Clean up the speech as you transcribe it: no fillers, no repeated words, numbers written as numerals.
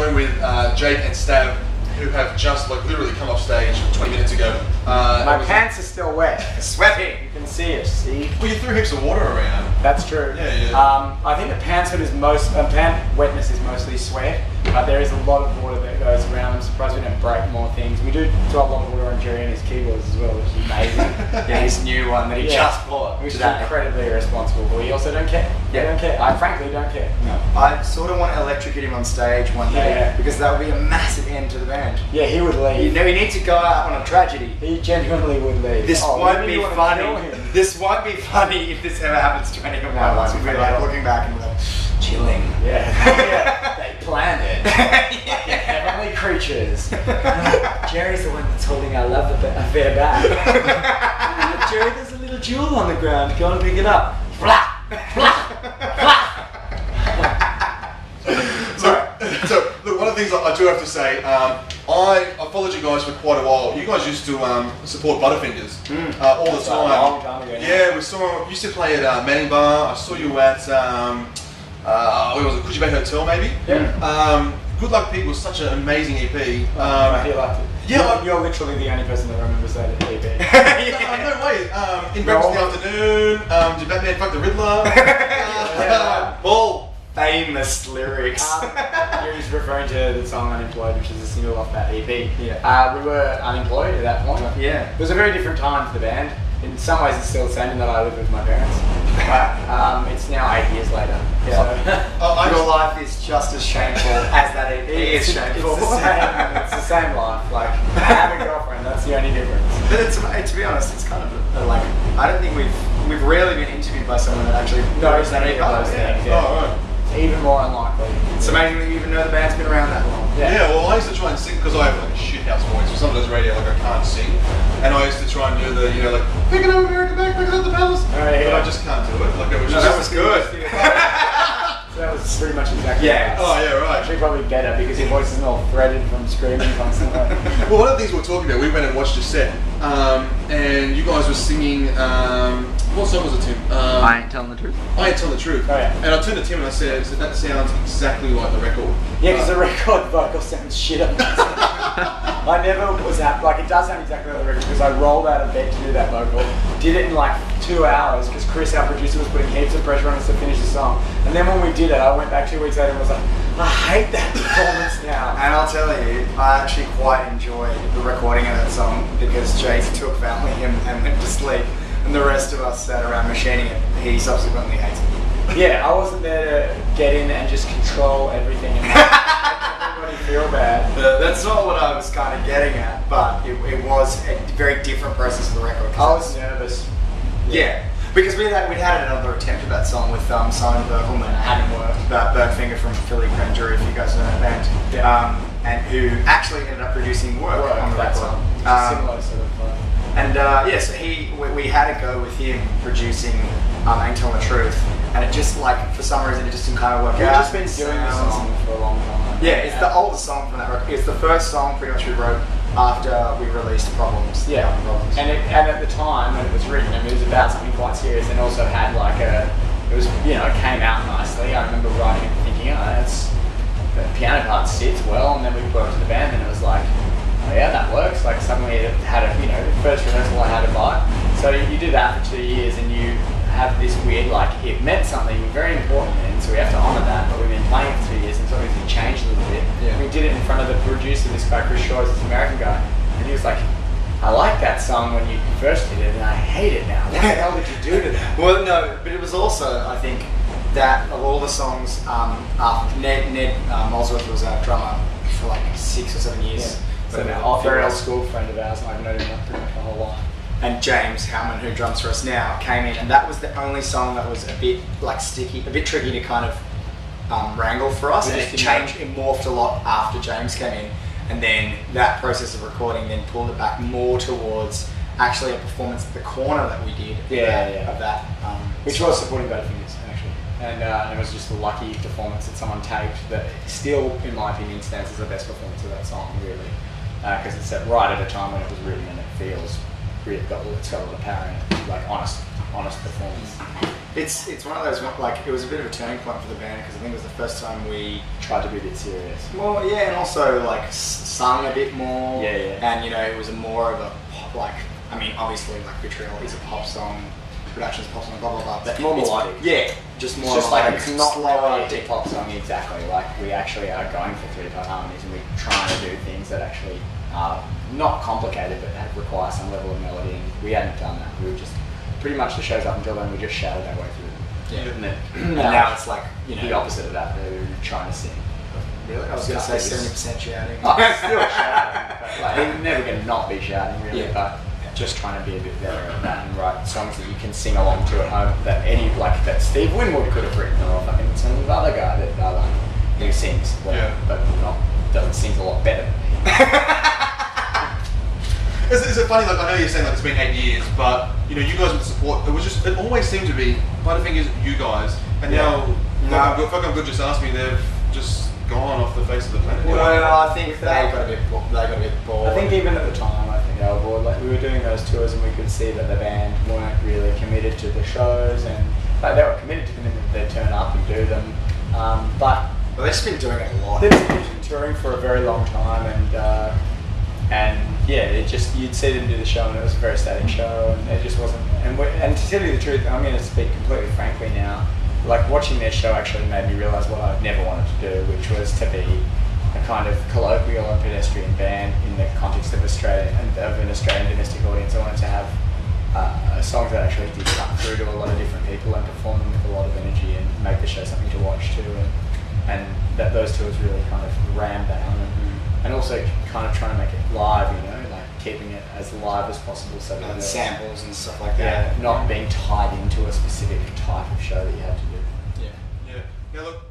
joined with Jake and Stav, who have just like literally come off stage 20 minutes ago. My pants are still wet. Sweating. You can see it. See? Well, you threw heaps of water around. That's true. Yeah. I think the pants wet is pant wetness is mostly sweat, but there is a lot of water that goes around. I'm surprised we don't break more things. We do drop a lot of water on Jerry and his keyboards as well, which is amazing. Yeah, his new one that he just bought. Which is incredibly irresponsible, but we also don't care. Yeah. Don't care. I frankly don't care. No. I sort of want to electrocute him on stage one day because that would be a massive end to the band. Yeah, he would leave. You know, he needs to go out on a tragedy. He genuinely would leave. This won't be funny. This won't be funny if this ever happens to any of my ones. We'll be like looking back and we're like, chilling. Yeah. They planned it. Like heavenly creatures. Jerry's the one that's holding our love affair back. Jerry, there's a little jewel on the ground. Go and pick it up. Flap! Flap! Flap! So, look, one of the things I do have to say, I followed you guys for quite a while. You guys used to support Butterfingers all the time. A long time ago. Yeah, we saw. You used to play at Manning Bar. I saw you at where was it? Coogee Bay Hotel, maybe. Yeah. Good Luck Pig was such an amazing EP. He liked it. Yeah, you're literally the only person that remembers that EP. No way. In Breakfast in the Afternoon. Did Batman Fuck the Riddler? All famous lyrics. You're just referring to the song Unemployed, which is a single off that EP. Yeah. We were unemployed at that point. Yeah. It was a very different time for the band. In some ways it's still the same in that I live with my parents. But it's now 8 years later. Yeah. So, your life is just as shameful as that EP is shameful. It's the same life. Like, I have a girlfriend, that's the only difference. But to be honest, it's kind of like, I don't think we've rarely been interviewed by someone that actually knows that any of those things. Yeah. Oh, right. Even more unlikely. It's amazing that you even know the band's been around that long. Yeah, well, I used to try and sing because I have like a shit house voice. For some of those radio, like I can't sing, and I used to try and do the, you know, like picking up America back, picking up the palace. But I just can't do it. Like it was that was good. So that was pretty much exactly. Yeah. Oh yeah, right. Actually, probably better because your voice isn't all threaded from screaming constantly. Well, one of the things we were talking about, we went and watched a set, and you guys were singing. What song was it, Tim? I Ain't Telling the Truth. I Ain't Telling the Truth. Oh, yeah. And I turned to Tim and I said that sounds exactly like the record. Yeah, because the record vocal sounds shit on I never was at, like, it does sound exactly like the record because I rolled out of bed to do that vocal. Did it in like 2 hours because Chris, our producer, was putting heaps of pressure on us to finish the song. And then when we did it, I went back 2 weeks later and was like, I hate that performance now. And I'll tell you, I actually quite enjoyed the recording of that song because Jace took family and went to sleep. And the rest of us sat around machining it. He subsequently hates it. Yeah, I wasn't there to get in and just control everything and make everybody feel bad. That's not what I was kind of getting at, but it was a very different process for the record. I was nervous. Yeah, because we'd had another attempt at that song with Simon Berkelman. It hadn't worked. Birdfinger from Philly Grand Jury, if you guys know that band. Yeah. And who actually ended up producing work on the that record. song. Similar sort of. And so we had to go with him producing Ain't Telling the Truth, and it just like for some reason it just didn't kind of work out. We've just been doing this song for a long time. Yeah, it's the oldest song from that record. It's the first song pretty much we wrote after we released Problems. Yeah, Problems. And at the time when it was written, I mean, it was about something quite serious, and also had like it was, you know, it came out nicely. I remember writing it and thinking, oh, that's the piano part sits well, and then we brought it to the band, and it was like, oh yeah, that works. Like suddenly it had a, you know, the first rehearsal I had a bite. So you do that for 2 years and you have this weird, like, it meant something very important, and so we have to honour that, but we've been playing it for 2 years and it's obviously changed a little bit. Yeah. We did it in front of the producer, this guy Chris Shores, this American guy, and he was like, I like that song when you first did it and I hate it now. What the hell did you do to that? Well, no, but it was also, I think, that of all the songs, Ned Molesworth was our drummer for like 6 or 7 years. Yeah. So a very old school friend of ours, I've known him pretty much my whole life. And James Howman, who drums for us now, came in, and that was the only song that was a bit like sticky, a bit tricky to kind of wrangle for us. And it changed, it morphed a lot after James came in, and then that process of recording then pulled it back more towards actually a performance at the corner that we did. Of that, which was supporting Butterfingers actually, and it was just a lucky performance that someone taped that still, in my opinion, stands as the best performance of that song, really. Because it's set right at a time when it was written and it feels really it's got a lot of power in it, like honest performance. It's one of those, like, it was a bit of a turning point for the band because I think it was the first time we tried to be a bit serious. Well, yeah, and also like sung a bit more. Yeah, yeah. And you know, it was more of a pop, like, I mean, obviously, like Vitriol is a pop song, Production's a pop song, blah blah blah. But more melodic. Yeah, just more. It's just like it's not slower, really a deep pop song exactly. Like we actually are going for 3-part harmonies and we're trying to do things that actually are not complicated but that require some level of melody. And we hadn't done that. We were just pretty much the shows up until then we just shouted our way through them. Yeah. And then and now it's like, you know, the opposite of that. We're trying to sing. Really? I was going to say 70% shouting. Oh, still shouting. But like, we're never going to not be shouting, really. Yeah. But just trying to be a bit better at that and write songs that you can sing along to at home. That that Steve Winwood could have written, or fucking some other guy that who sings well, but doesn't sing a lot better than me. Is it funny? Like I know you're saying like it's been 8 years, but you know you guys with support. It always seemed to be. But the thing is, you guys, and now fucking good just asked me. They've just gone off the face of the planet. Well, I think they got a bit bored. I think even at the time, I think they were bored. Like we were doing those tours, and we could see that the band weren't really committed to the shows, and like they were committed to them, and they'd turn up and do them. But they've just been doing it a lot. They've been touring for a very long time, and yeah, it just you'd see them do the show, and it was a very static show, and it just wasn't. And to tell you the truth, I'm going to speak completely frankly now. Like watching their show actually made me realise what I've never wanted to do, which was to be a kind of colloquial and pedestrian band in the context of Australia and of an Australian domestic audience. I wanted to have songs that actually did cut through to a lot of different people and perform them with a lot of energy and make the show something to watch too. And that those tours really kind of rammed that on, and also kind of trying to make it live, you know, like keeping it as live as possible, so that samples and stuff like that. Yeah, not being tied into a specific type of show that you had to do. Yeah. Now look,